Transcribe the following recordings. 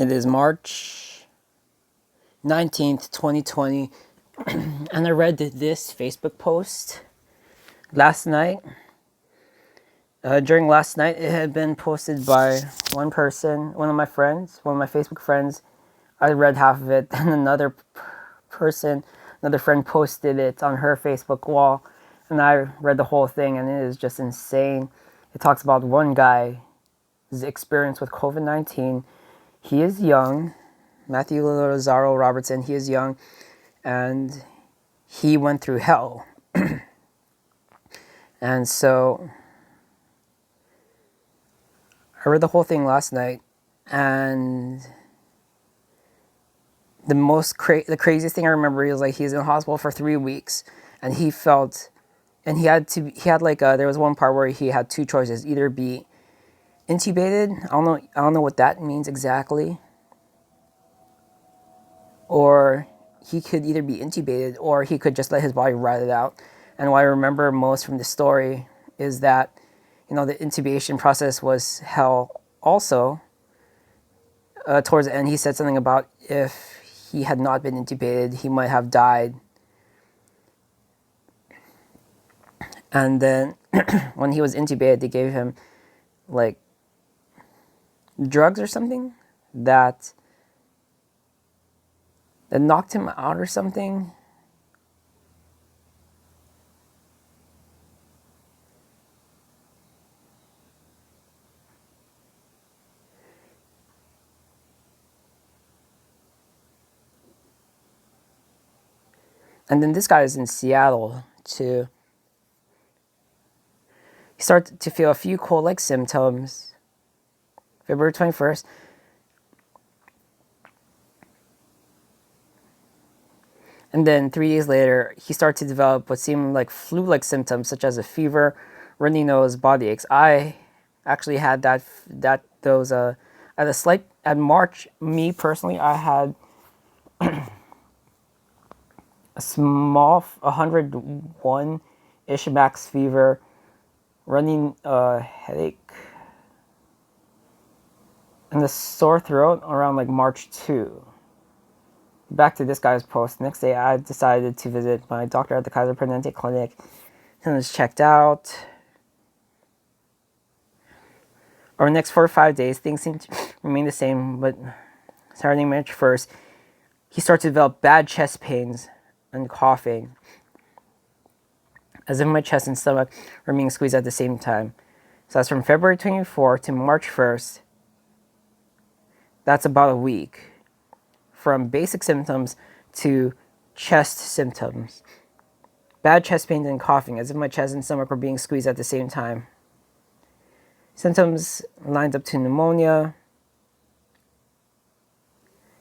It is March 19th, 2020, and I read this Facebook post last night. During last night, it had been posted by one person, one of my friends, one of my Facebook friends. I read half of it, and another person, another friend posted it on her Facebook wall, and I read the whole thing, and it is just insane. It talks about one guy's experience with COVID-19. He is young, Matthew Lazaro Robertson. He is young, and he went through hell. And so I read the whole thing last night, and the craziest thing I remember is like he's in the hospital for 3 weeks, and he felt, and there was one part where he had two choices: either be intubated, I don't know what that means exactly, or he could either be intubated or he could just let his body ride it out. And what I remember most from the story is that, the intubation process was hell also. Towards the end, he said something about if he had not been intubated, he might have died. And then when he was intubated, they gave him like drugs or something that knocked him out or something. And then this guy is in Seattle too. He started to feel a few cold-like symptoms. February 21st. And then 3 days later, he started to develop what seemed like flu-like symptoms, such as a fever, runny nose, body aches. I actually had those at March. Me personally, I had a small 101-ish max fever, running headache, and a sore throat around like March 2. Back to this guy's post. Next day, I decided to visit my doctor at the Kaiser Permanente Clinic. And was checked out. Over the next 4 or 5 days, things seemed to remain the same, but starting March 1st, he started to develop bad chest pains and coughing, as if my chest and stomach were being squeezed at the same time. So that's from February 24th to March 1st. That's about a week. From basic symptoms to chest symptoms. Bad chest pains and coughing, as if my chest and stomach were being squeezed at the same time. Symptoms lined up to pneumonia.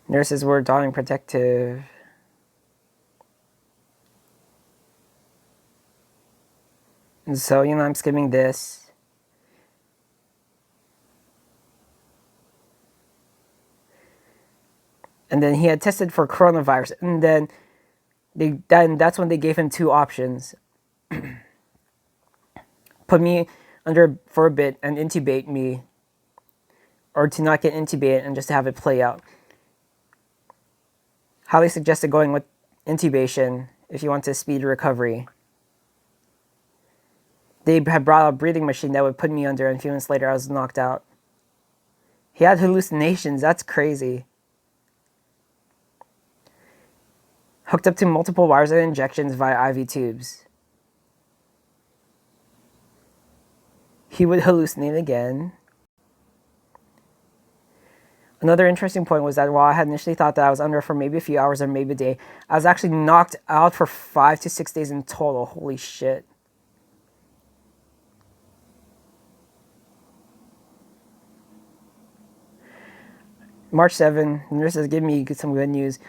Nurses were donning protective. And so, I'm skimming this. And then he had tested for coronavirus. And then that's when they gave him two options. Put me under for a bit and intubate me, or to not get intubated and just to have it play out. Highly suggested going with intubation if you want to speed recovery. They had brought a breathing machine that would put me under, and a few minutes later I was knocked out. He had hallucinations. That's crazy. Hooked up to multiple wires and injections via IV tubes. He would hallucinate again. Another interesting point was that while I had initially thought that I was under for maybe a few hours or maybe a day, I was actually knocked out for 5 to 6 days in total. Holy shit. March 7, the nurses give me some good news.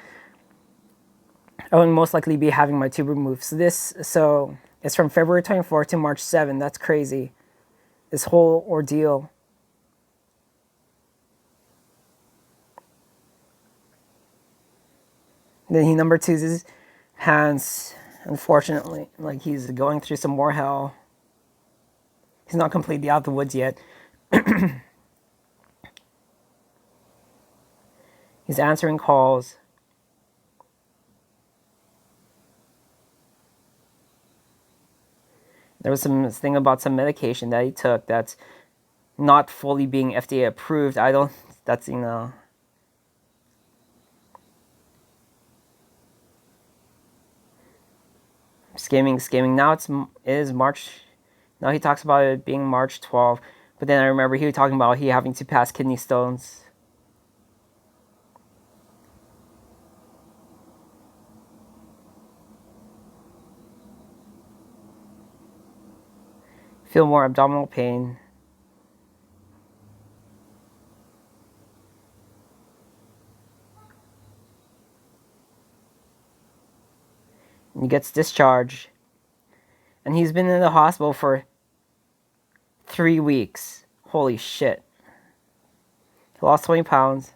I would most likely be having my tube removed. So it's from February 24th to March 7. That's crazy. This whole ordeal. Then number 2 is his hands. Unfortunately, like he's going through some more hell. He's not completely out of the woods yet. He's answering calls. There was some thing about some medication that he took that's not fully being FDA approved. I don't, that's, scamming. Now it is March. Now he talks about it being March 12th. But then I remember he was talking about he having to pass kidney stones. Feel more abdominal pain. And he gets discharged. And he's been in the hospital for 3 weeks. Holy shit. He lost 20 pounds.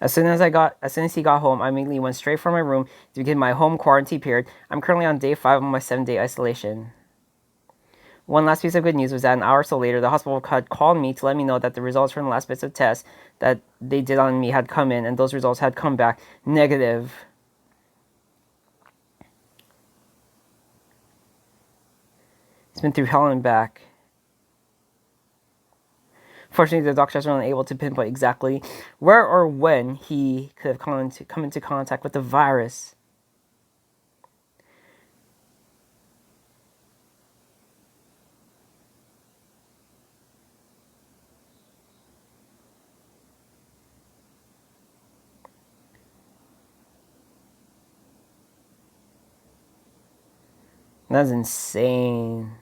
As soon as he got home, I immediately went straight from my room to begin my home quarantine period. I'm currently on day 5 of my 7-day isolation. One last piece of good news was that an hour or so later, the hospital had called me to let me know that the results from the last bits of tests that they did on me had come in, and those results had come back negative. It's been through hell and back. Fortunately, the doctors were unable to pinpoint exactly where or when he could have come into contact with the virus. That's insane.